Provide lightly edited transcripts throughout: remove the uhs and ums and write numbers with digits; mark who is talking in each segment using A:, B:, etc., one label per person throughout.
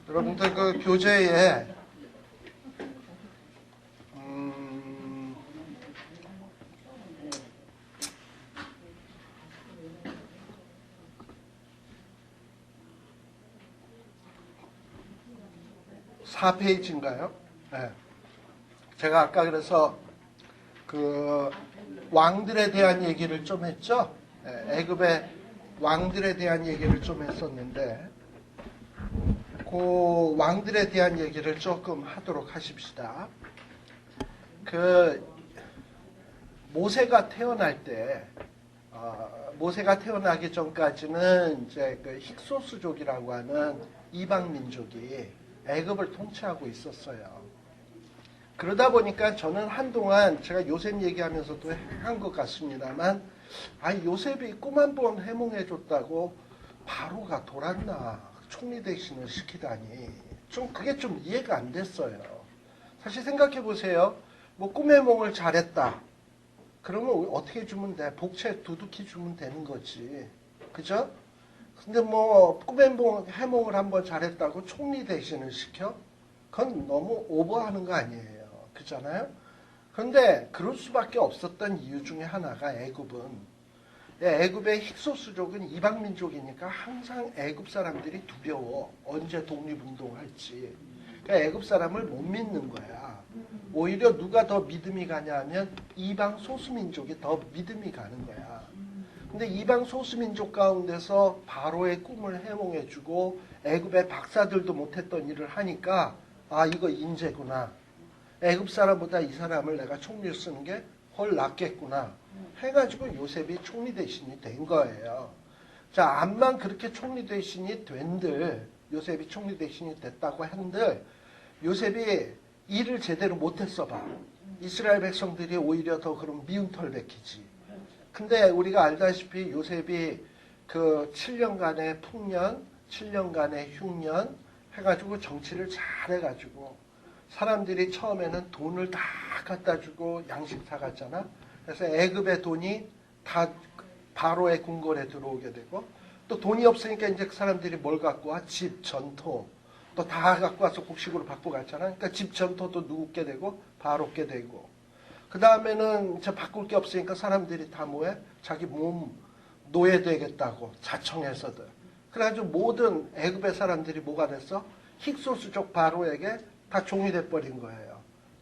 A: 여러분들 그 교재에 4페이지인가요? 네. 제가 아까 그래서 그 왕들에 대한 얘기를 좀 했죠? 네, 애굽의 왕들에 대한 얘기를 좀 했었는데 그 왕들에 대한 얘기를 조금 하도록 하십시다. 그 모세가 태어날 때 모세가 태어나기 전까지는 이제 그 힉소스족이라고 하는 이방 민족이 애굽을 통치하고 있었어요. 그러다 보니까 저는 한동안 제가 요셉 얘기하면서도 한 것 같습니다만, 요셉이 꿈 한 번 해몽해줬다고 바로가 돌았나 총리 대신을 시키다니 그게 좀 이해가 안 됐어요. 사실 생각해 보세요. 뭐 꿈 해몽을 잘했다. 그러면 어떻게 주면 돼? 복채 두둑히 주면 되는 거지. 그죠? 근데 뭐 꿈 해몽을 한번 잘했다고 총리 대신을 시켜? 그건 너무 오버하는 거 아니에요. 그렇잖아요? 그런데 그럴 수밖에 없었던 이유 중에 하나가 애굽의 힉소스족은 이방 민족이니까 항상 애굽 사람들이 두려워. 언제 독립운동할지. 그러니까 애굽 사람을 못 믿는 거야. 오히려 누가 더 믿음이 가냐 하면 이방 소수민족이 더 믿음이 가는 거야. 근데 이방 소수민족 가운데서 바로의 꿈을 해몽해주고 애굽의 박사들도 못했던 일을 하니까 이거 인재구나. 애굽 사람보다 이 사람을 내가 총리를 쓰는 게 훨 낫겠구나 해가지고 요셉이 총리 대신이 된 거예요. 자, 암만 그렇게 총리 대신이 된들 요셉이 총리 대신이 됐다고 한들 요셉이 일을 제대로 못했어 봐. 이스라엘 백성들이 오히려 더 그럼 미운 털 베끼지. 근데 우리가 알다시피 요셉이 그 7년간의 풍년, 7년간의 흉년 해가지고 정치를 잘 해가지고 사람들이 처음에는 돈을 다 갖다 주고 양식 사갔잖아. 그래서 애굽의 돈이 다 바로의 궁궐에 들어오게 되고 또 돈이 없으니까 이제 그 사람들이 뭘 갖고 와? 집, 전토 또 다 갖고 와서 곡식으로 받고 갔잖아. 그러니까 집, 전토도 누구게 되고 바로게 되고 그 다음에는 이제 바꿀 게 없으니까 사람들이 다 뭐해? 자기 몸 노예 되겠다고 자청해서들. 그래가지고 모든 애굽의 사람들이 뭐가 됐어? 힉소스족 바로에게 다 종이 돼버린 거예요.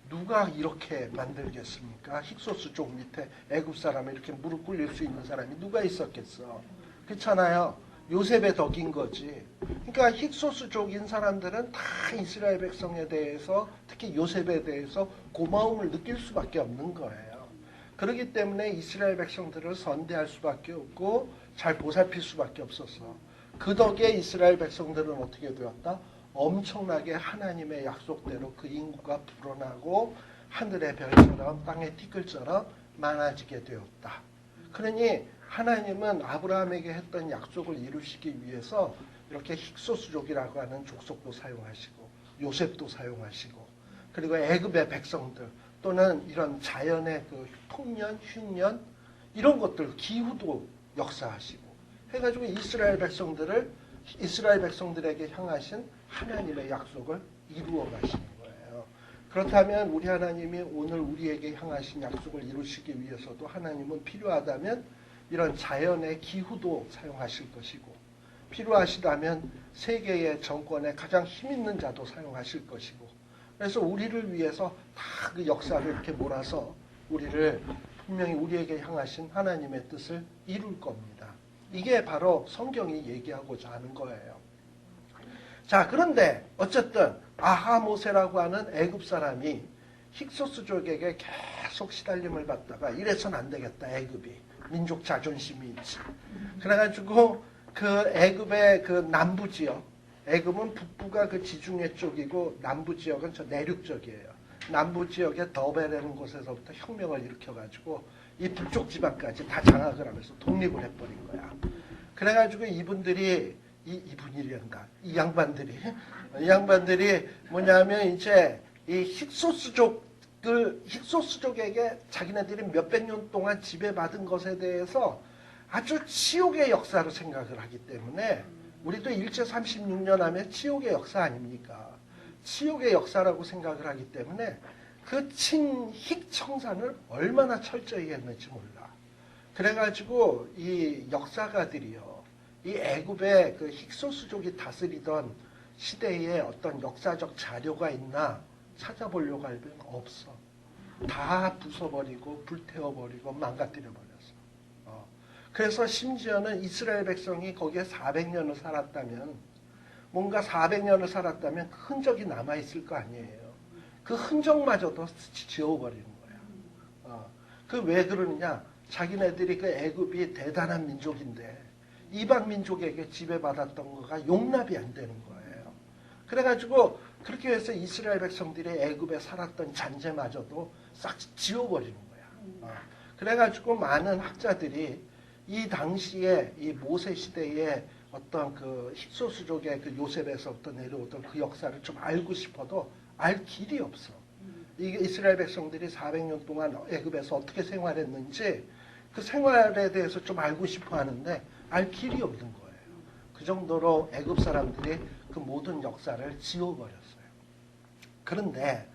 A: 누가 이렇게 만들겠습니까? 힉소스족 밑에 애굽 사람이 이렇게 무릎 꿇릴 수 있는 사람이 누가 있었겠어? 그렇잖아요. 요셉의 덕인 거지. 그러니까 힉소스족인 사람들은 다 이스라엘 백성에 대해서 특히 요셉에 대해서 고마움을 느낄 수밖에 없는 거예요. 그렇기 때문에 이스라엘 백성들을 선대할 수밖에 없고 잘 보살필 수밖에 없었어. 그 덕에 이스라엘 백성들은 어떻게 되었다? 엄청나게 하나님의 약속대로 그 인구가 불어나고 하늘의 별처럼 땅의 티끌처럼 많아지게 되었다. 그러니 하나님은 아브라함에게 했던 약속을 이루시기 위해서 이렇게 힉소스족이라고 하는 족속도 사용하시고 요셉도 사용하시고 그리고 애굽의 백성들 또는 이런 자연의 그 풍년, 흉년 이런 것들 기후도 역사하시고 해가지고 이스라엘 백성들에게 향하신 하나님의 약속을 이루어 가시는 거예요. 그렇다면 우리 하나님이 오늘 우리에게 향하신 약속을 이루시기 위해서도 하나님은 필요하다면 이런 자연의 기후도 사용하실 것이고 필요하시다면 세계의 정권에 가장 힘있는 자도 사용하실 것이고 그래서 우리를 위해서 다 그 역사를 이렇게 몰아서 분명히 우리에게 향하신 하나님의 뜻을 이룰 겁니다. 이게 바로 성경이 얘기하고자 하는 거예요. 자, 그런데 어쨌든 아하모세라고 하는 애굽 사람이 힉소스족에게 계속 시달림을 받다가 이래서는 안 되겠다. 애굽이 민족 자존심이 있지. 그래가지고 그 애굽의 그 남부 지역, 애굽은 북부가 그 지중해 쪽이고 남부 지역은 저 내륙 쪽이에요. 남부 지역의 더베라는 곳에서부터 혁명을 일으켜가지고 이 북쪽 지방까지 다 장악을 하면서 독립을 해버린 거야. 그래가지고 이분들이 이 양반들이 뭐냐면 이제 이 힉소스족에게 자기네들이 몇백 년 동안 지배받은 것에 대해서 아주 치욕의 역사로 생각을 하기 때문에 우리도 일제 36년 하면 치욕의 역사 아닙니까? 치욕의 역사라고 생각을 하기 때문에 그 친익 청산을 얼마나 철저히 했는지 몰라. 그래가지고 이 역사가들이요, 이 애굽의 그 힉소스족이 다스리던 시대에 어떤 역사적 자료가 있나 찾아보려고 하면 없어. 다 부숴버리고 불태워버리고 망가뜨려버렸어. 그래서 심지어는 이스라엘 백성이 거기에 400년을 살았다면, 뭔가 400년을 살았다면 그 흔적이 남아있을 거 아니에요. 그 흔적마저도 지워버리는 거야. 그 왜 그러느냐? 자기네들이 그 애굽이 대단한 민족인데 이방 민족에게 지배받았던 거가 용납이 안 되는 거예요. 그래가지고 그렇게 해서 이스라엘 백성들이 애굽에 살았던 잔재마저도 싹 지워버리는 거야. 그래가지고 많은 학자들이 이 당시에 이 모세 시대에 어떤 그 힉소스족의 그 요셉에서부터 내려오던 그 역사를 좀 알고 싶어도 알 길이 없어. 이게 이스라엘 백성들이 400년 동안 애굽에서 어떻게 생활했는지 그 생활에 대해서 좀 알고 싶어 하는데 알 길이 없는 거예요. 그 정도로 애굽 사람들이 그 모든 역사를 지워버렸어요. 그런데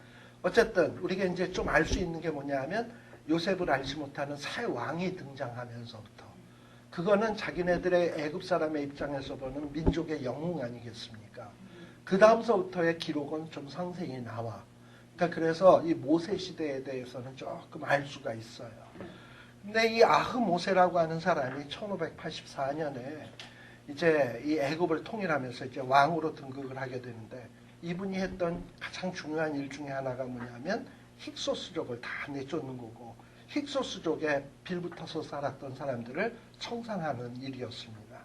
A: 어쨌든 우리가 이제 좀 알 수 있는 게 뭐냐 하면 요셉을 알지 못하는 새 왕이 등장하면서부터 그거는 자기네들의 애굽 사람의 입장에서 보는 민족의 영웅 아니겠습니까? 그 다음서부터의 기록은 좀 상세히 나와. 그러니까 그래서 이 모세 시대에 대해서는 조금 알 수가 있어요. 근데 이 아흐모세라고 하는 사람이 1584년에 이제 이 애굽을 통일하면서 이제 왕으로 등극을 하게 되는데 이분이 했던 가장 중요한 일 중에 하나가 뭐냐면 힉소스족을 다 내쫓는 거고 힉소스족에 빌붙어서 살았던 사람들을 청산하는 일이었습니다.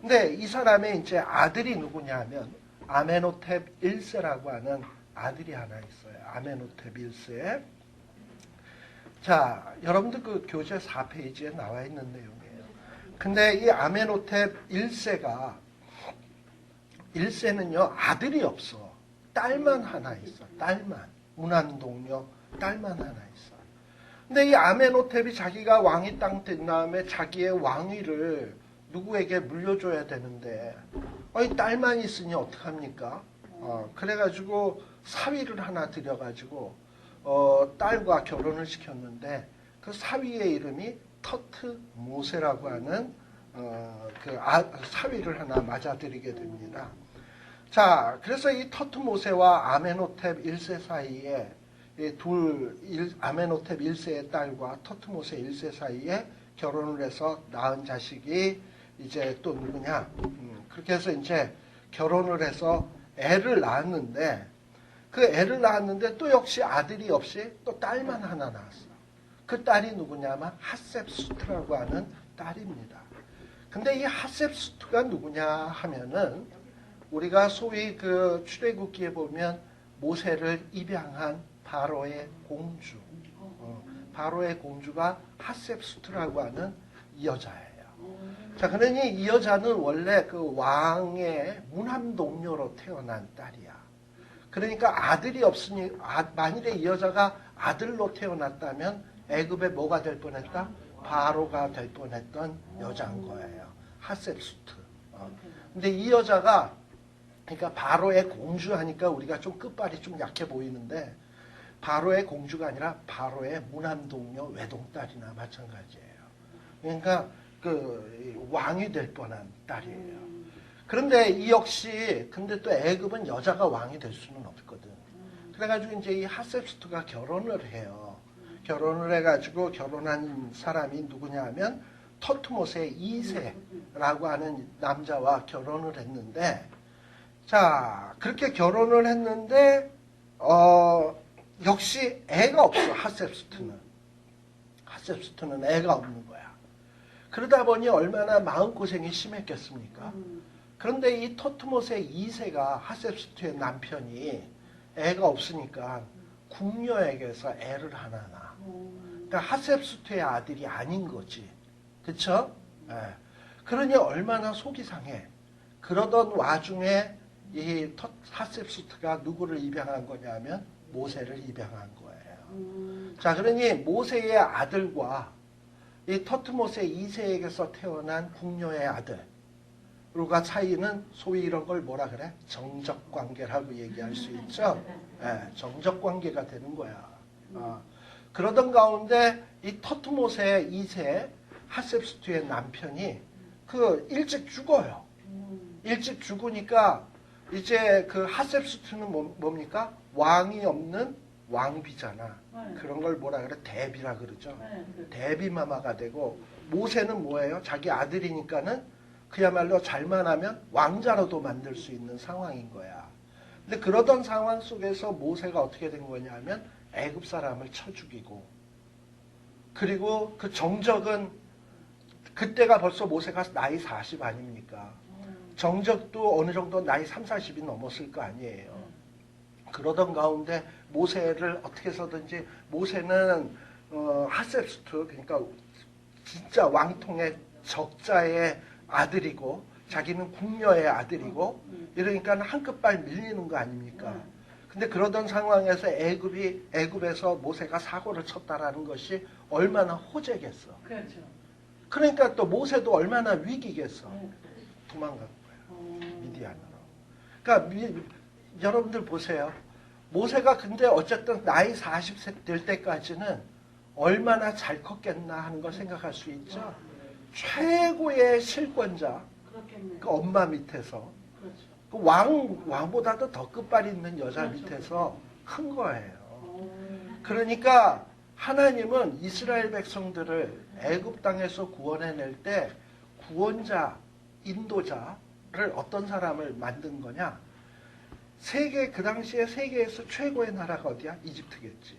A: 근데 이 사람의 이제 아들이 누구냐면 아메노텝 1세라고 하는 아들이 하나 있어요. 아메노텝 1세. 자, 여러분들 그 교재 4페이지에 나와 있는 내용이에요. 근데 이 아메노텝 1세는요, 아들이 없어. 딸만 하나 있어. 딸만. 문안동료 딸만 하나 있어. 근데 이 아메노텝이 자기가 왕이 땅 된 다음에 자기의 왕위를 누구에게 물려줘야 되는데, 이 딸만 있으니 어떡합니까? 그래가지고 사위를 하나 들여가지고, 딸과 결혼을 시켰는데, 그 사위의 이름이 터트 모세라고 하는, 사위를 하나 맞아들이게 됩니다. 자, 그래서 이 터트 모세와 아메노텝 1세 사이에 아메노텝 1세의 딸과 터트 모세 1세 사이에 결혼을 해서 낳은 자식이 이제 또 누구냐? 그렇게 해서 이제 결혼을 해서 애를 낳았는데 그 애를 낳았는데 또 역시 아들이 없이 또 딸만 하나 낳았어. 그 딸이 누구냐면 핫셉수트라고 하는 딸입니다. 근데 이 핫셉수트가 누구냐 하면은 우리가 소위 그 출애굽기에 보면 모세를 입양한 바로의 공주, 바로의 공주가 핫셉수트라고 하는 여자예요. 자, 그러니 이 여자는 원래 그 왕의 문함동료로 태어난 딸이야. 그러니까 아들이 없으니 만일에 이 여자가 아들로 태어났다면 애굽에 뭐가 될 뻔했다? 바로가 될 뻔했던 여자인 거예요. 핫셉수트. 근데 이 여자가 그러니까 바로의 공주 하니까 우리가 좀 끝발이 좀 약해 보이는데 바로의 공주가 아니라 바로의 문함동료 외동딸이나 마찬가지예요. 그러니까 그 왕이 될 뻔한 딸이에요. 그런데 이 역시 근데 또 애굽은 여자가 왕이 될 수는 없거든. 그래가지고 이제 이 핫셉수트가 결혼을 해요. 결혼을 해가지고 결혼한 사람이 누구냐 하면 터트모세 2세라고 하는 남자와 결혼을 했는데 자, 그렇게 결혼을 했는데, 역시 애가 없어, 핫셉수트는. 핫셉수트는 애가 없는 거야. 그러다 보니 얼마나 마음고생이 심했겠습니까? 그런데 이 토트모세 2세가 핫셉수트의 남편이 애가 없으니까 궁녀에게서 애를 하나 낳아. 그러니까 핫셉수트의 아들이 아닌 거지. 그쵸? 그러니 얼마나 속이 상해. 그러던 와중에 이 핫셉수트가 누구를 입양한 거냐면 모세를 입양한 거예요. 자, 그러니 모세의 아들과 이 터트모세 2세에게서 태어난 궁녀의 아들, 가 차이는 소위 이런 걸 뭐라 그래? 정적 관계라고 얘기할 수 있죠. 정적 관계가 되는 거야. 그러던 가운데 이 터트모세 2세 하셉스투의 남편이 일찍 죽어요. 일찍 죽으니까 이제 그 하셉스투는 뭡니까? 왕이 없는 왕비잖아. 그런 걸 뭐라 그래? 대비라 그러죠. 대비마마가 되고, 모세는 뭐예요? 자기 아들이니까는 그야말로 잘만 하면 왕자로도 만들 수 있는 상황인 거야. 근데 그러던 상황 속에서 모세가 어떻게 된 거냐면 애굽 사람을 쳐 죽이고, 그리고 그 정적은 그때가 벌써 모세가 나이 40 아닙니까? 정적도 어느 정도 나이 3, 40이 넘었을 거 아니에요. 그러던 가운데 모세를 어떻게 해서든지, 모세는 하셉스투, 그러니까 진짜 왕통의 적자의 아들이고 자기는 궁녀의 아들이고, 이러니까 한 끗발 밀리는 거 아닙니까? 근데 그러던 상황에서 애굽에서 모세가 사고를 쳤다라는 것이 얼마나 호재겠어.
B: 그렇죠.
A: 그러니까 또 모세도 얼마나 위기겠어. 도망간 거예요. 미디안으로. 그러니까 여러분들 보세요. 모세가 근데 어쨌든 나이 40세 될 때까지는 얼마나 잘 컸겠나 하는 걸 생각할 수 있죠. 최고의 실권자, 그 엄마 밑에서, 그 왕보다도 더 끝발이 있는 여자 밑에서 큰 거예요. 그러니까 하나님은 이스라엘 백성들을 애굽 땅에서 구원해낼 때 구원자, 인도자를 어떤 사람을 만든 거냐? 그 당시에 세계에서 최고의 나라가 어디야? 이집트겠지.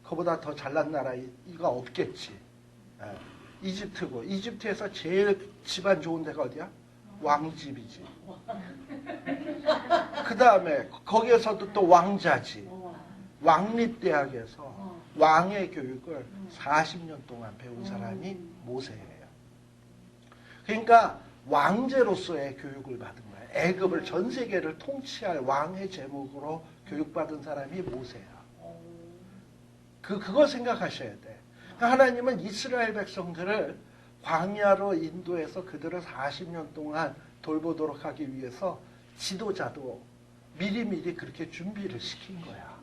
A: 그보다 더 잘난 나라가 없겠지. 이집트고, 이집트에서 제일 집안 좋은 데가 어디야? 왕집이지. 그 다음에 거기에서도 또 왕자지. 왕립대학에서 왕의 교육을 40년 동안 배운 사람이 모세예요. 그러니까 왕제로서의 교육을 받은 거예요. 애굽을, 전 세계를 통치할 왕의 제목으로 교육받은 사람이 모세야. 그걸 생각하셔야 돼. 그러니까 하나님은 이스라엘 백성들을 광야로 인도해서 그들을 40년 동안 돌보도록 하기 위해서 지도자도 미리미리 그렇게 준비를 시킨 거야.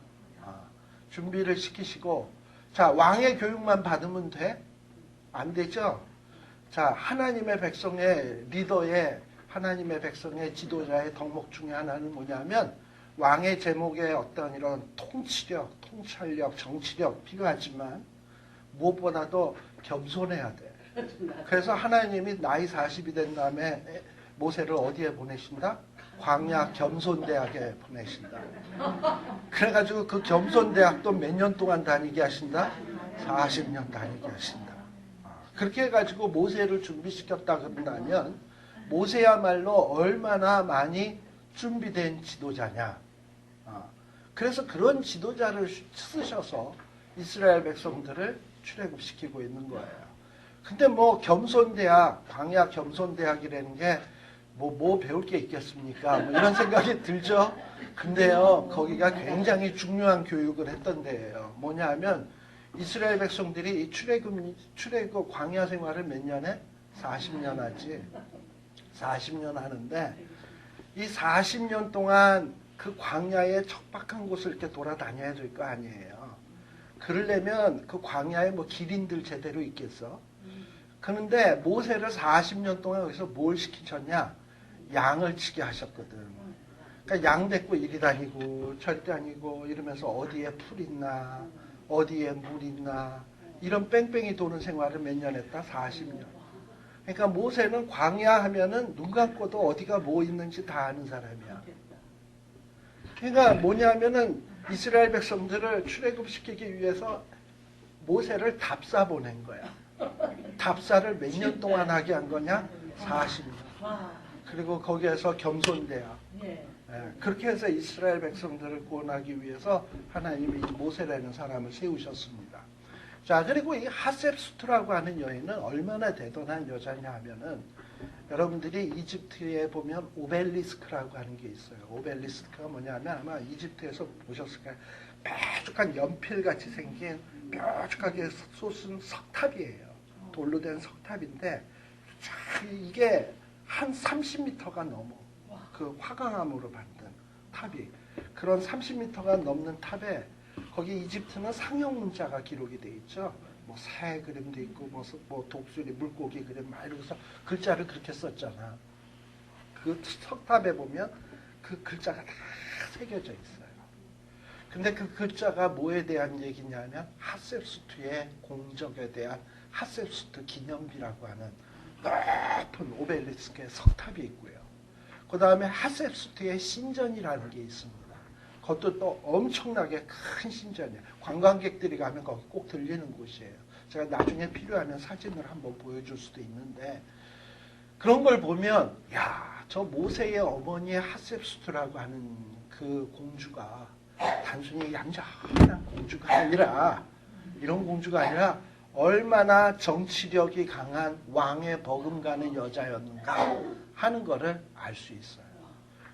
A: 준비를 시키시고, 자, 왕의 교육만 받으면 돼? 안 되죠? 자, 하나님의 백성의 리더의, 하나님의 백성의 지도자의 덕목 중에 하나는 뭐냐면, 왕의 제목에 어떤 이런 통치력, 통찰력, 정치력 필요하지만 무엇보다도 겸손해야 돼. 그래서 하나님이 나이 40이 된 다음에 모세를 어디에 보내신다? 광야 겸손대학에 보내신다. 그래가지고 그 겸손대학도 몇 년 동안 다니게 하신다? 40년 다니게 하신다. 그렇게 해가지고 모세를 준비시켰다 그런다면 모세야말로 얼마나 많이 준비된 지도자냐. 그래서 그런 지도자를 쓰셔서 이스라엘 백성들을 출애굽시키고 있는 거예요. 근데 뭐 겸손대학, 광야 겸손대학이라는 게 뭐 배울 게 있겠습니까? 뭐 이런 생각이 들죠. 근데요, 거기가 굉장히 중요한 교육을 했던 데예요. 뭐냐 하면 이스라엘 백성들이 이 출애굽 광야 생활을 몇 년에? 40년 하지. 40년 하는데 이 40년 동안 그 광야의 척박한 곳을 이렇게 돌아다녀야 될 거 아니에요. 그러려면 그 광야에 뭐 기린들 제대로 있겠어? 그런데 모세를 40년 동안 여기서 뭘 시키셨냐? 양을 치게 하셨거든. 그러니까 양 데리고 이리 다니고 저리 다니고 이러면서 어디에 풀 있나, 어디에 물 있나, 이런 뺑뺑이 도는 생활을 몇 년 했다? 40년. 그러니까 모세는 광야 하면은 눈 감고도 어디가 뭐 있는지 다 아는 사람이야. 그러니까 뭐냐면은 이스라엘 백성들을 출애굽시키기 위해서 모세를 답사 보낸 거야. 답사를 몇 년 동안 하게 한 거냐? 40년. 그리고 거기에서 겸손대학. 그렇게 해서 이스라엘 백성들을 구원하기 위해서 하나님이 모세라는 사람을 세우셨습니다. 자, 그리고 이 하셉스투라고 하는 여인은 얼마나 대단한 여자냐 하면은 여러분들이 이집트에 보면 오벨리스크라고 하는 게 있어요. 오벨리스크가 뭐냐면 아마 이집트에서 보셨을 거예요. 뾰족한 연필같이 생긴 뾰족하게 솟은 석탑이에요. 돌로 된 석탑인데 이게 한 30m가 넘어. 그 화강암으로 만든 탑이. 그런 30m가 넘는 탑에 거기 이집트는 상형 문자가 기록이 돼 있죠. 뭐 새 그림도 있고 뭐 독수리 물고기 그림 막 이러면서 글자를 그렇게 썼잖아. 그 석탑에 보면 그 글자가 다 새겨져 있어요. 근데 그 글자가 뭐에 대한 얘기냐면 하셉수트의 공적에 대한 하셉수트 기념비라고 하는 높은 오벨리스크의 석탑이 있고요. 그 다음에 하셉수트의 신전이라는 게 있습니다. 그것도 또 엄청나게 큰 신전이에요. 관광객들이 가면 거기 꼭 들리는 곳이에요. 제가 나중에 필요하면 사진을 한번 보여줄 수도 있는데 그런 걸 보면 야, 저 모세의 어머니 하셉수트라고 하는 그 공주가 단순히 얌전한 공주가 아니라 이런 공주가 아니라 얼마나 정치력이 강한 왕의 버금가는 여자였는가 하는 것을 알 수 있어요.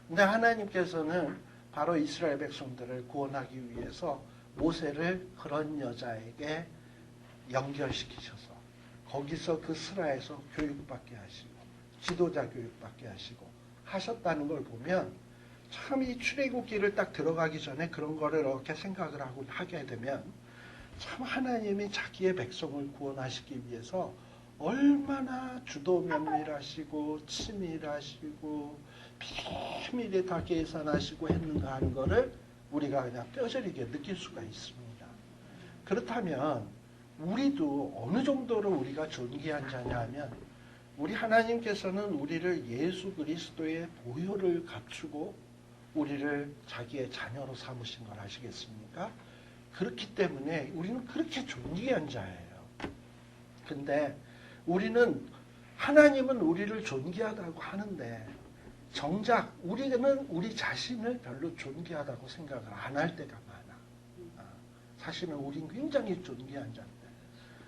A: 근데 하나님께서는 바로 이스라엘 백성들을 구원하기 위해서 모세를 그런 여자에게 연결시키셔서 거기서 그 스라에서 교육받게 하시고 지도자 교육받게 하시고 하셨다는 걸 보면 참 이 출애굽기를 딱 들어가기 전에 그런 거를 이렇게 생각을 하게 되면 참 하나님이 자기의 백성을 구원하시기 위해서 얼마나 주도 면밀하시고 치밀하시고 비밀에 다 계산하시고 했는가 하는 거를 우리가 그냥 뼈저리게 느낄 수가 있습니다. 그렇다면 우리도 어느 정도로 우리가 존귀한 자냐 하면 우리 하나님께서는 우리를 예수 그리스도의 보혈을 갖추고 우리를 자기의 자녀로 삼으신 걸 아시겠습니까? 그렇기 때문에 우리는 그렇게 존귀한 자예요. 근데 우리는 하나님은 우리를 존귀하다고 하는데 정작 우리는 우리 자신을 별로 존귀하다고 생각을 안 할 때가 많아. 사실은 우린 굉장히 존귀한 자인데.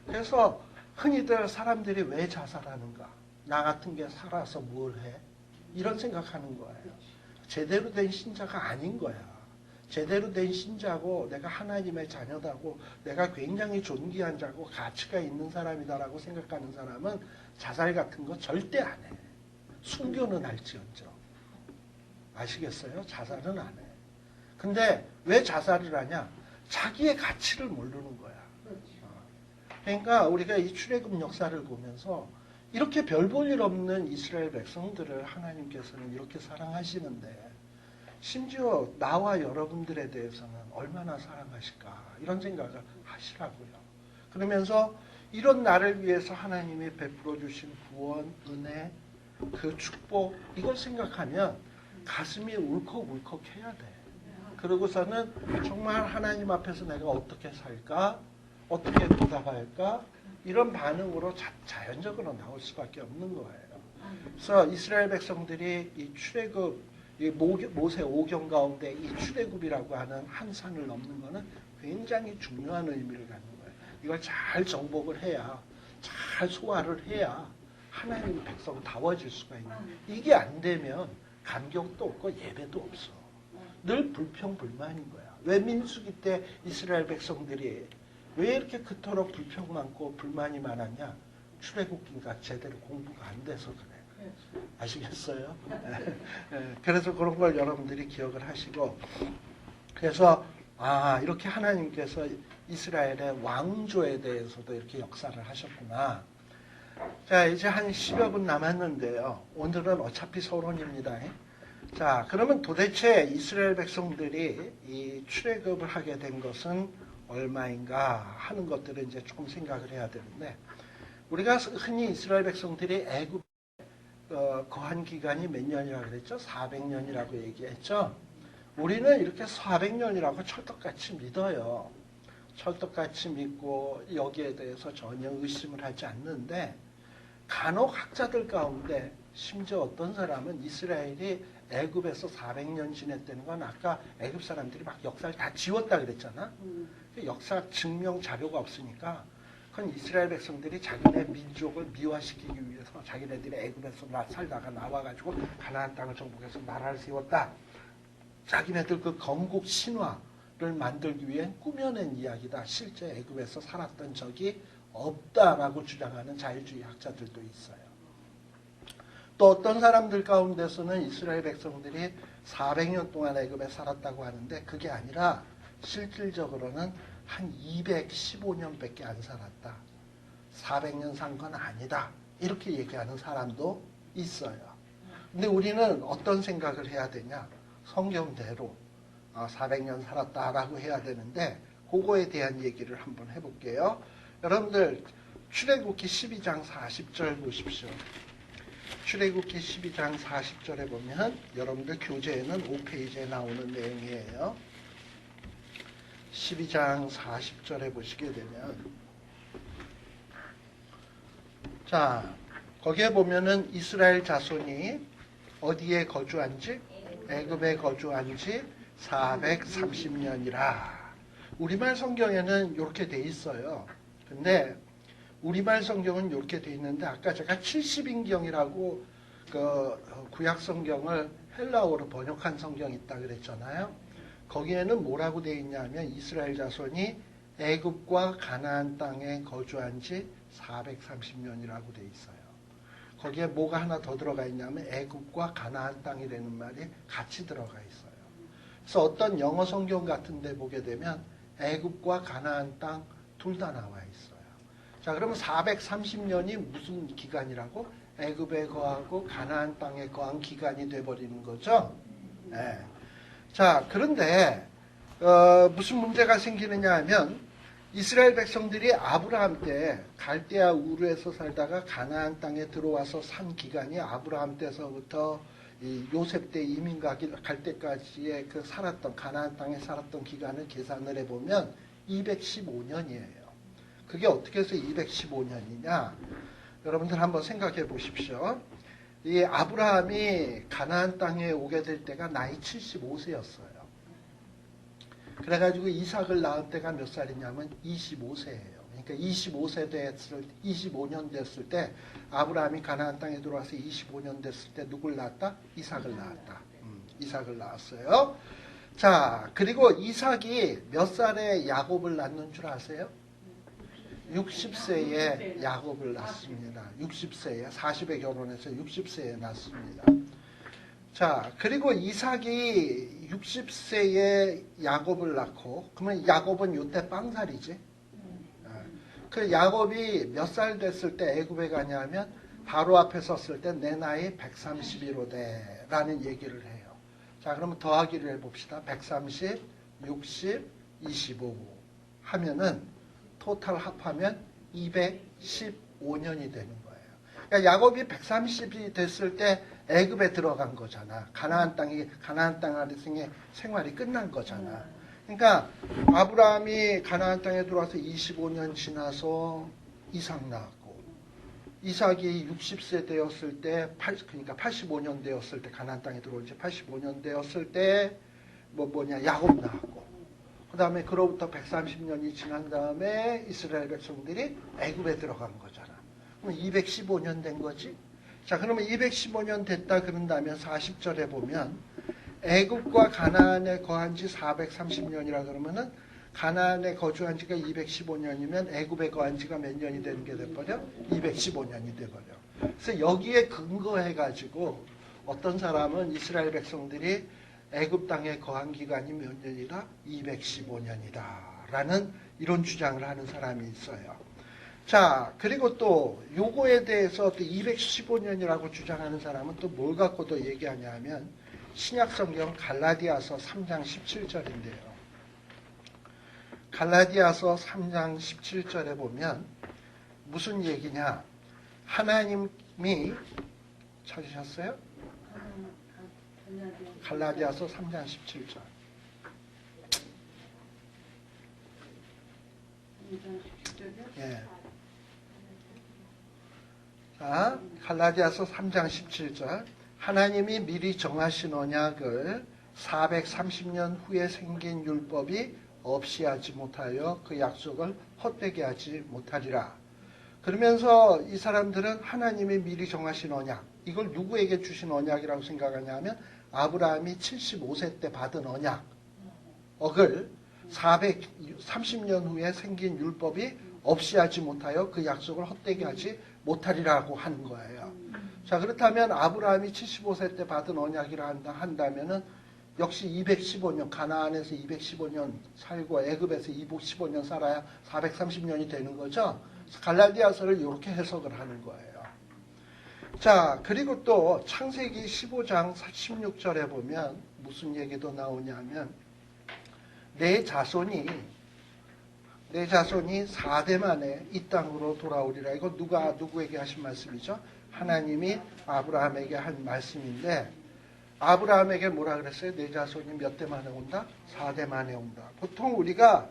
A: 그래서 흔히들 사람들이 왜 자살하는가? 나 같은 게 살아서 뭘 해? 이런 생각하는 거예요. 제대로 된 신자가 아닌 거야. 제대로 된 신자고 내가 하나님의 자녀다고 내가 굉장히 존귀한 자고 가치가 있는 사람이다라고 생각하는 사람은 자살 같은 거 절대 안 해. 순교는 할지언정. 아시겠어요? 자살은 안 해. 근데 왜 자살을 하냐? 자기의 가치를 모르는 거야. 그러니까 우리가 이 출애굽 역사를 보면서 이렇게 별 볼 일 없는 이스라엘 백성들을 하나님께서는 이렇게 사랑하시는데 심지어 나와 여러분들에 대해서는 얼마나 사랑하실까 이런 생각을 하시라고요. 그러면서 이런 나를 위해서 하나님이 베풀어 주신 구원, 은혜, 그 축복 이걸 생각하면 가슴이 울컥울컥 해야 돼. 그러고서는 정말 하나님 앞에서 내가 어떻게 살까? 어떻게 보답할까? 이런 반응으로 자연적으로 나올 수밖에 없는 거예요. 그래서 이스라엘 백성들이 이 출애굽, 이 모세 오경 가운데 이 출애굽이라고 하는 한 산을 넘는 것은 굉장히 중요한 의미를 갖는 거예요. 이걸 잘 정복을 해야, 잘 소화를 해야 하나님 백성다워질 수가 있는 거예요. 이게 안 되면 감격도 없고 예배도 없어. 늘 불평불만인 거야. 왜 민수기 때 이스라엘 백성들이 왜 이렇게 그토록 불평 많고 불만이 많았냐? 출애굽기가 제대로 공부가 안 돼서 그래. 아시겠어요? 그래서 그런 걸 여러분들이 기억을 하시고 그래서 이렇게 하나님께서 이스라엘의 왕조에 대해서도 이렇게 역사를 하셨구나. 자, 이제 한 10여 분 남았는데요. 오늘은 어차피 서론입니다. 자, 그러면 도대체 이스라엘 백성들이 이 출애굽을 하게 된 것은 얼마인가 하는 것들을 이제 조금 생각을 해야 되는데 우리가 흔히 이스라엘 백성들이 애굽 거한 기간이 몇 년이라고 그랬죠? 400년이라고 얘기했죠. 우리는 이렇게 400년이라고 철떡같이 믿어요. 철떡같이 믿고 여기에 대해서 전혀 의심을 하지 않는데 간혹 학자들 가운데 심지어 어떤 사람은 이스라엘이 애굽에서 400년 지냈다는 건 아까 애굽 사람들이 막 역사를 다 지웠다 그랬잖아. 역사 증명 자료가 없으니까 그건 이스라엘 백성들이 자기네 민족을 미화시키기 위해서 자기네들이 애굽에서 살다가 나와가지고 가나안 땅을 정복해서 나라를 세웠다. 자기네들 그 건국 신화를 만들기 위해 꾸며낸 이야기다. 실제 애굽에서 살았던 적이 없다라고 주장하는 자유주의 학자들도 있어요. 또 어떤 사람들 가운데서는 이스라엘 백성들이 400년 동안 애굽에 살았다고 하는데 그게 아니라 실질적으로는 한 215년밖에 안 살았다. 400년 산 건 아니다. 이렇게 얘기하는 사람도 있어요. 근데 우리는 어떤 생각을 해야 되냐? 성경대로 400년 살았다라고 해야 되는데 그거에 대한 얘기를 한번 해볼게요. 여러분들 출애굽기 12장 40절 보십시오. 출애굽기 12장 40절에 보면 여러분들 교재에는 5페이지에 나오는 내용이에요. 12장 40절에 보시게 되면 자 거기에 보면은 이스라엘 자손이 어디에 거주한지 애굽에 거주한지 430년이라. 우리말 성경에는 이렇게 돼 있어요. 근데 우리말 성경은 이렇게 돼 있는데 아까 제가 70인경이라고 그 구약 성경을 헬라어로 번역한 성경이 있다 그랬잖아요. 거기에는 뭐라고 돼 있냐면 이스라엘 자손이 애굽과 가나안 땅에 거주한 지 430년이라고 돼 있어요. 거기에 뭐가 하나 더 들어가 있냐면 애굽과 가나안 땅이라는 말이 같이 들어가 있어요. 그래서 어떤 영어 성경 같은 데 보게 되면 애굽과 가나안 땅 둘 다 나와 있어요. 자, 그러면 430년이 무슨 기간이라고? 애굽에 거하고 가나안 땅에 거한 기간이 돼버리는 거죠. 네. 자, 그런데 무슨 문제가 생기느냐 하면 이스라엘 백성들이 아브라함 때 갈대아 우르에서 살다가 가나안 땅에 들어와서 산 기간이 아브라함 때서부터 이 요셉 때 이민 갈 때까지의 그 살았던 가나안 땅에 살았던 기간을 계산을 해보면 215년이에요. 그게 어떻게 해서 215년이냐? 여러분들 한번 생각해 보십시오. 이 아브라함이 가나안 땅에 오게 될 때가 나이 75세였어요. 그래가지고 이삭을 낳은 때가 몇 살이냐면 25세예요. 그러니까 25년 됐을 때 아브라함이 가나안 땅에 들어와서 25년 됐을 때 누굴 낳았다? 이삭을 낳았다. 이삭을 낳았어요. 자, 그리고 이삭이 몇 살에 야곱을 낳는 줄 아세요? 60세에 야곱을 낳습니다. 60세에 40에 결혼해서 60세에 낳습니다. 자, 그리고 이삭이 60세에 야곱을 낳고 그러면 야곱은 이때 빵살이지. 그 야곱이 몇 살 됐을 때 애굽에 가냐면 바로 앞에 섰을 때 내 나이 131호 돼라는 얘기를 해요. 자, 그러면 더하기를 해봅시다. 130, 60, 25 하면은 토탈 합하면 215년이 되는 거예요. 그러니까 야곱이 130이 됐을 때 애굽에 들어간 거잖아. 가나안 땅 안에서의 생활이 끝난 거잖아. 그러니까 아브라함이 가나안 땅에 들어와서 25년 지나서 이삭 낳았고 이삭이 60세 되었을 때 그러니까 85년 되었을 때 가나안 땅에 들어온 지 85년 되었을 때 야곱 낳았고 그다음에 그로부터 130년이 지난 다음에 이스라엘 백성들이 애굽에 들어간 거잖아. 그럼 215년 된 거지. 자, 그러면 215년 됐다 그런다면 40절에 보면 애굽과 가나안에 거한 지 430년이라 그러면은 가나안에 거주한 지가 215년이면 애굽에 거한 지가 몇 년이 되는 게 돼버려? 215년이 돼버려. 그래서 여기에 근거해가지고 어떤 사람은 이스라엘 백성들이 애굽 땅에 거한 기간이 몇 년이다? 215년이다. 라는 이런 주장을 하는 사람이 있어요. 자, 그리고 또 요거에 대해서 또 215년이라고 주장하는 사람은 또 뭘 갖고 또 얘기하냐 하면 신약성경 갈라디아서 3장 17절인데요. 갈라디아서 3장 17절에 보면 무슨 얘기냐? 하나님이 찾으셨어요? 갈라디아서 3장 17절. 예. 자, 갈라디아서 3장 17절. 하나님이 미리 정하신 언약을 430년 후에 생긴 율법이 없이 하지 못하여 그 약속을 헛되게 하지 못하리라. 그러면서 이 사람들은 하나님이 미리 정하신 언약, 이걸 누구에게 주신 언약이라고 생각하냐면 아브라함이 75세 때 받은 언약을 430년 후에 생긴 율법이 없이 하지 못하여 그 약속을 헛되게 하지 못하리라고 하는 거예요. 자, 그렇다면 아브라함이 75세 때 받은 언약이라 한다면은 역시 215년, 가나안에서 215년 살고 애굽에서 215년 살아야 430년이 되는 거죠. 갈라디아서를 이렇게 해석을 하는 거예요. 자, 그리고 또 창세기 15장 16절에 보면 무슨 얘기도 나오냐면 내 자손이 4대 만에 이 땅으로 돌아오리라. 이거 누구에게 하신 말씀이죠? 하나님이 아브라함에게 한 말씀인데 아브라함에게 뭐라 그랬어요? 내 자손이 몇 대 만에 온다? 4대 만에 온다. 보통 우리가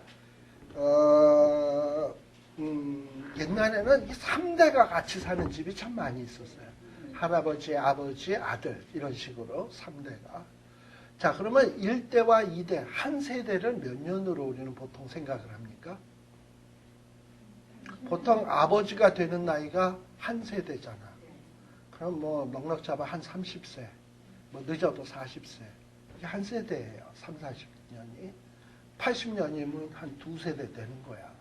A: 옛날에는 이 3대가 같이 사는 집이 참 많이 있었어요. 할아버지, 아버지, 아들 이런 식으로 3대가. 자, 그러면 1대와 2대 한 세대를 몇 년으로 우리는 보통 생각을 합니까? 보통 아버지가 되는 나이가 한 세대잖아. 그럼 뭐 넉넉 잡아 한 30세, 뭐 늦어도 40세. 이게 한 세대예요. 3, 40년이. 80년이면 한 두 세대 되는 거야.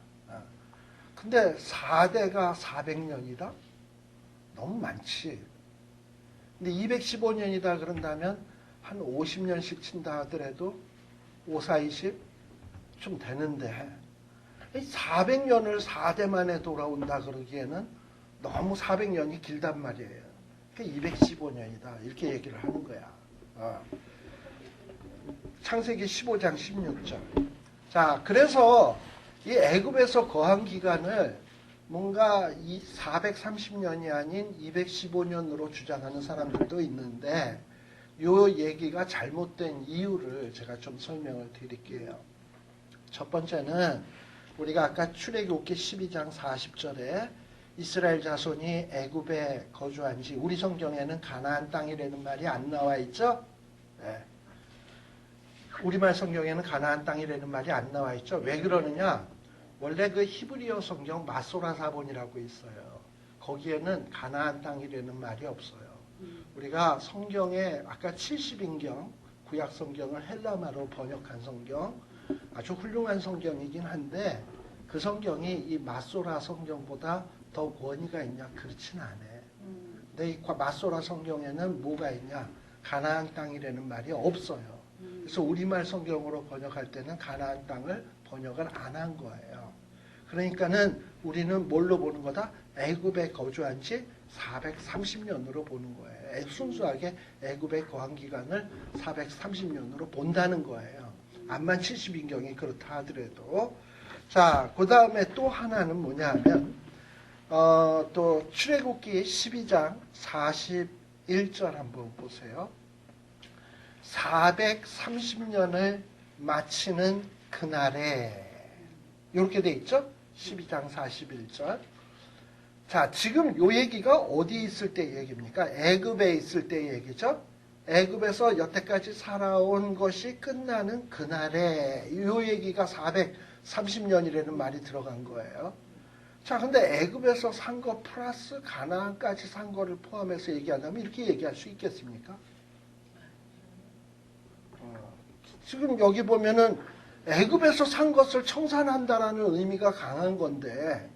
A: 근데 4대가 400년이다? 너무 많지. 근데 215년이다 그런다면 한 50년씩 친다 하더라도 5, 4, 20? 좀 되는데 400년을 4대 만에 돌아온다 그러기에는 너무 400년이 길단 말이에요. 그러니까 215년이다 이렇게 얘기를 하는 거야. 창세기 15장 16절. 자, 그래서 이 애굽에서 거한 기간을 뭔가 이 430년이 아닌 215년으로 주장하는 사람들도 있는데 이 얘기가 잘못된 이유를 제가 좀 설명을 드릴게요. 첫 번째는 우리가 아까 출애굽기 12장 40절에 이스라엘 자손이 애굽에 거주한 지 우리 성경에는 가나안 땅이라는 말이 안 나와 있죠? 네. 우리말 성경에는 가나안 땅이라는 말이 안 나와 있죠? 왜 그러느냐? 원래 그 히브리어 성경 마소라 사본이라고 있어요. 거기에는 가나안 땅이라는 말이 없어요. 우리가 성경에 아까 70인경 구약 성경을 헬라말로 번역한 성경 아주 훌륭한 성경이긴 한데 그 성경이 이 마소라 성경보다 더 권위가 있냐? 그렇진 않아. 근데 이 마소라 성경에는 뭐가 있냐? 가나안 땅이라는 말이 없어요. 그래서 우리말 성경으로 번역할 때는 가나안 땅을 번역을 안 한 거예요. 그러니까는 우리는 뭘로 보는 거다? 애굽에 거주한 지 430년으로 보는 거예요. 순수하게 애굽의 거한 기간을 430년으로 본다는 거예요. 암만 70인경이 그렇다 하더라도. 자, 그 다음에 또 하나는 뭐냐 하면 또 출애굽기 12장 41절 한번 보세요. 430년을 마치는 그날에 이렇게 돼 있죠? 12장 41절. 자, 지금 요 얘기가 어디 있을 때 얘기입니까? 애굽에 있을 때 얘기죠? 애굽에서 여태까지 살아온 것이 끝나는 그날에 요 얘기가 430년이라는 말이 들어간 거예요. 자, 근데 애굽에서 산 거 플러스 가나안까지 산 거를 포함해서 얘기한다면 이렇게 얘기할 수 있겠습니까? 지금 여기 보면은 애굽에서 산 것을 청산한다라는 의미가 강한 건데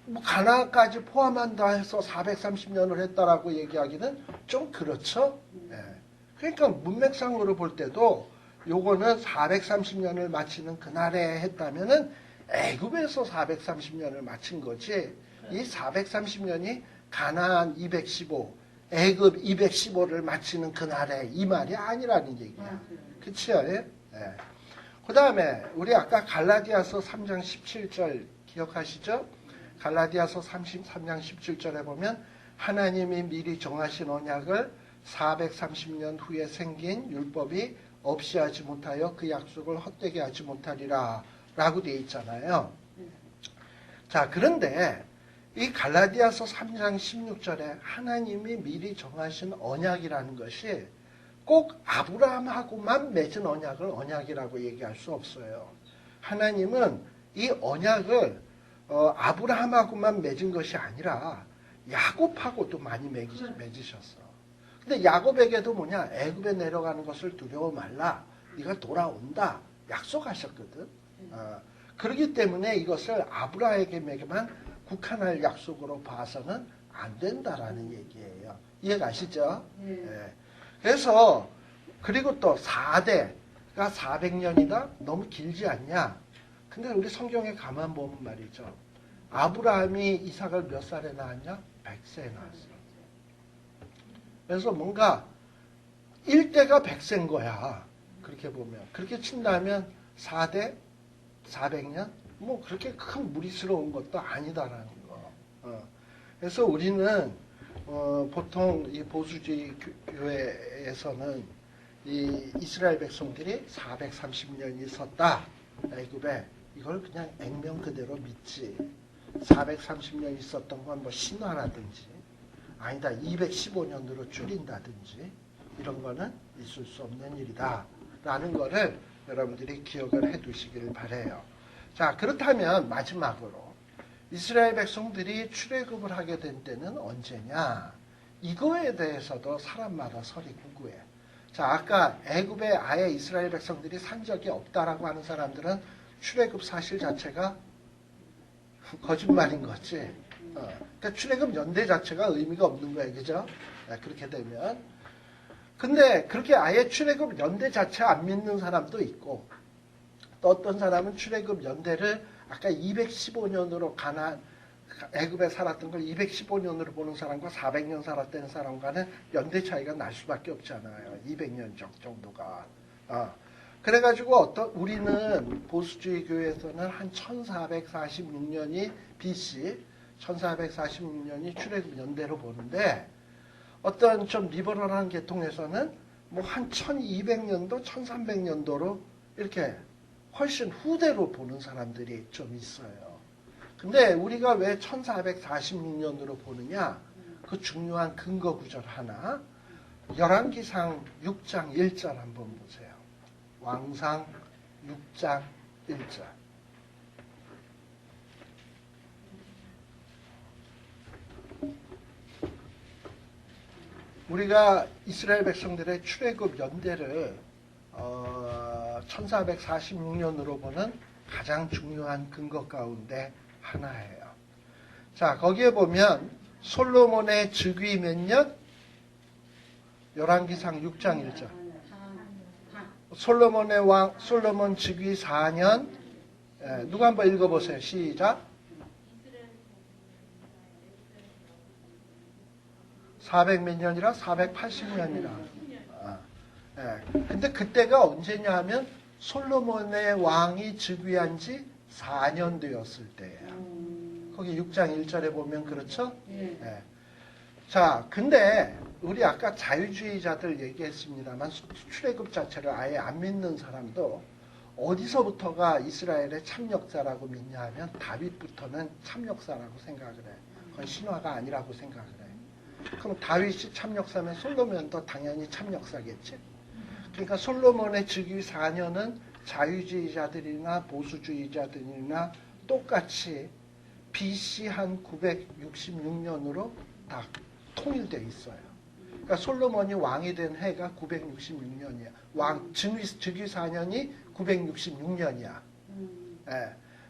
A: 뭐 가나안까지 포함한다 해서 430년을 했다라고 얘기하기는 좀 그렇죠. 그러니까 문맥상으로 볼 때도 요거는 430년을 마치는 그날에 했다면은 애굽에서 430년을 마친 거지. 이 430년이 가나안 215, 애굽 215를 마치는 그날에 이 말이 아니라는 얘기야. 그치요? 예? 그 다음에 우리 아까 갈라디아서 3장 17절 기억하시죠? 갈라디아서 33장 17절에 보면 하나님이 미리 정하신 언약을 430년 후에 생긴 율법이 없이 하지 못하여 그 약속을 헛되게 하지 못하리라 라고 되어 있잖아요. 자, 그런데 이 갈라디아서 3장 16절에 하나님이 미리 정하신 언약이라는 것이 꼭 아브라함하고만 맺은 언약을 언약이라고 얘기할 수 없어요. 하나님은 이 언약을 아브라함하고만 맺은 것이 아니라 야곱하고도 많이 맺으셨어. 근데 야곱에게도 뭐냐? 애굽에 내려가는 것을 두려워 말라. 네가 돌아온다. 약속하셨거든. 그렇기 때문에 이것을 아브라함에게만 국한할 약속으로 봐서는 안 된다라는 얘기예요. 이해가시죠?
B: 네.
A: 예. 그래서 그리고 또 4대가 400년이다? 너무 길지 않냐? 근데 우리 성경에 가만 보면 말이죠. 아브라함이 이삭을 몇 살에 낳았냐? 100세에 낳았어. 그래서 뭔가 1대가 100세인 거야. 그렇게 보면. 그렇게 친다면 4대 400년? 뭐 그렇게 큰 무리스러운 것도 아니다라는 거. 그래서 우리는 보통 이 보수주의 교회에서는 이 이스라엘 백성들이 430년 있었다. 애굽에. 이걸 그냥 액면 그대로 믿지. 430년 있었던 건 뭐 신화라든지 아니다 215년으로 줄인다든지 이런 거는 있을 수 없는 일이다 라는 거를 여러분들이 기억을 해 두시길 바라요. 자, 그렇다면 마지막으로 이스라엘 백성들이 출애굽을 하게 된 때는 언제냐? 이거에 대해서도 사람마다 설이 구구해. 자, 아까 애굽에 아예 이스라엘 백성들이 산 적이 없다라고 하는 사람들은 출애굽 사실 자체가 거짓말인 거지. 그러니까 출애굽 연대 자체가 의미가 없는 거예요. 그죠? 그렇게 되면. 근데 그렇게 아예 출애굽 연대 자체 안 믿는 사람도 있고 또 어떤 사람은 출애굽 연대를 아까 215년으로 애굽에 살았던 걸 215년으로 보는 사람과 400년 살았다는 사람과는 연대 차이가 날 수밖에 없잖아요. 200년 정도가. 그래가지고 우리는 보수주의 교회에서는 한 1446년이 BC, 1446년이 출애굽 연대로 보는데 어떤 좀 리버럴한 계통에서는 뭐 한 1200년도, 1300년도로 이렇게 훨씬 후대로 보는 사람들이 좀 있어요. 근데 우리가 왜 1446년으로 보느냐? 그 중요한 근거 구절 하나. 열왕기상 6장 1절 한번 보세요. 왕상 6장 1절. 우리가 이스라엘 백성들의 출애굽 연대를 1446년으로 보는 가장 중요한 근거 가운데 하나예요. 자, 거기에 보면 솔로몬의 즉위 몇 년? 열왕기상 6장 1절. 솔로몬 즉위 4년. 누가 한번 읽어보세요. 시작. 400 몇 년이라? 480년이라. 근데 그때가 언제냐 하면 솔로몬의 왕이 즉위한 지 4년 되었을 때예요. 거기 6장 1절에 보면 그렇죠? 자, 근데 우리 아까 자유주의자들 얘기했습니다만 출애굽 자체를 아예 안 믿는 사람도 어디서부터가 이스라엘의 참역자라고 믿냐 하면 다윗부터는 참역자라고 생각을 해. 그건 신화가 아니라고 생각을 해. 그럼 다윗이 참역사면 솔로몬도 당연히 참역사겠지. 그러니까 솔로몬의 즉위 4년은 자유주의자들이나 보수주의자들이나 똑같이 BC 한 966년으로 다 통일되어 있어요. 그러니까 솔로몬이 왕이 된 해가 966년이야. 즉위 4년이 966년이야.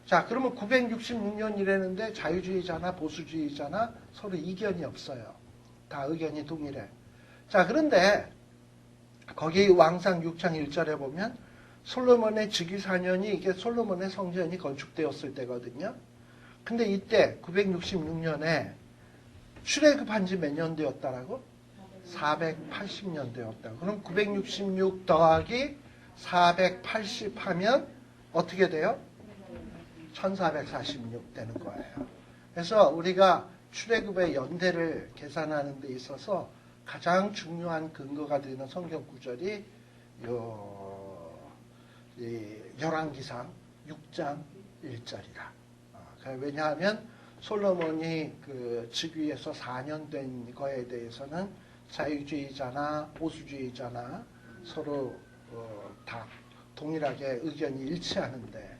A: 자, 그러면 966년이라는데 자유주의자나 보수주의자나 서로 이견이 없어요. 다 의견이 동일해. 자, 그런데 거기 왕상 6장 1절에 보면 솔로몬의 즉위 4년이 이게 솔로몬의 성전이 건축되었을 때거든요. 근데 이때 966년에 출애굽한 지 몇 년 되었다라고? 480년 되었다. 그럼 966 더하기 480 하면 어떻게 돼요? 1446 되는 거예요. 그래서 우리가 출애굽의 연대를 계산하는 데 있어서 가장 중요한 근거가 되는 성경 구절이 열왕기상 6장 1절이다. 왜냐하면 솔로몬이 그 즉위에서 4년 된 거에 대해서는 자유주의자나 보수주의자나 서로 다 동일하게 의견이 일치하는데,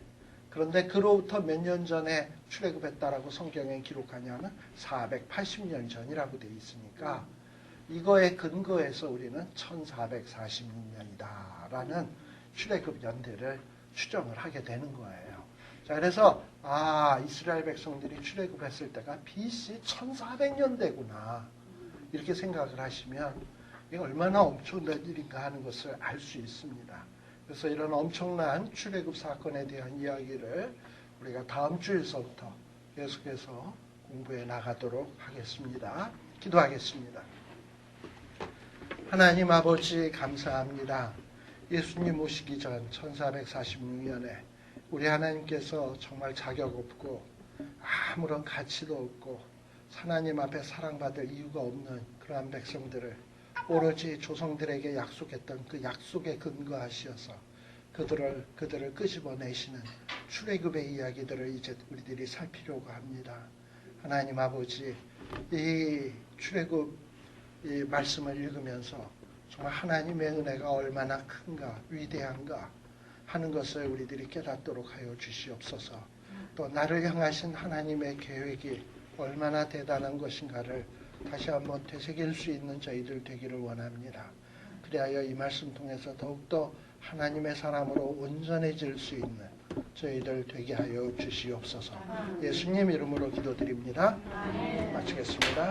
A: 그런데 그로부터 몇 년 전에 출애굽했다라고 성경에 기록하냐면 480년 전이라고 되어 있으니까 이거에 근거해서 우리는 1446년이다라는 출애굽 연대를 추정을 하게 되는 거예요. 자, 그래서 이스라엘 백성들이 출애굽했을 때가 BC 1400년대구나 이렇게 생각을 하시면 이게 얼마나 엄청난 일인가 하는 것을 알 수 있습니다. 그래서 이런 엄청난 출애굽 사건에 대한 이야기를 우리가 다음 주에서부터 계속해서 공부해 나가도록 하겠습니다. 기도하겠습니다. 하나님 아버지 감사합니다. 예수님 오시기 전 1446년에 우리 하나님께서 정말 자격 없고 아무런 가치도 없고 하나님 앞에 사랑받을 이유가 없는 그러한 백성들을 오로지 조상들에게 약속했던 그 약속에 근거하시어서 그들을 끄집어내시는 출애굽의 이야기들을 이제 우리들이 살피려고 합니다. 하나님 아버지, 이 출애굽 이 말씀을 읽으면서 정말 하나님의 은혜가 얼마나 큰가 위대한가 하는 것을 우리들이 깨닫도록 하여 주시옵소서. 또 나를 향하신 하나님의 계획이 얼마나 대단한 것인가를 다시 한번 되새길 수 있는 저희들 되기를 원합니다. 그리하여 이 말씀 통해서 더욱더 하나님의 사람으로 온전해질 수 있는 저희들 되게 하여 주시옵소서. 예수님 이름으로 기도드립니다. 마치겠습니다.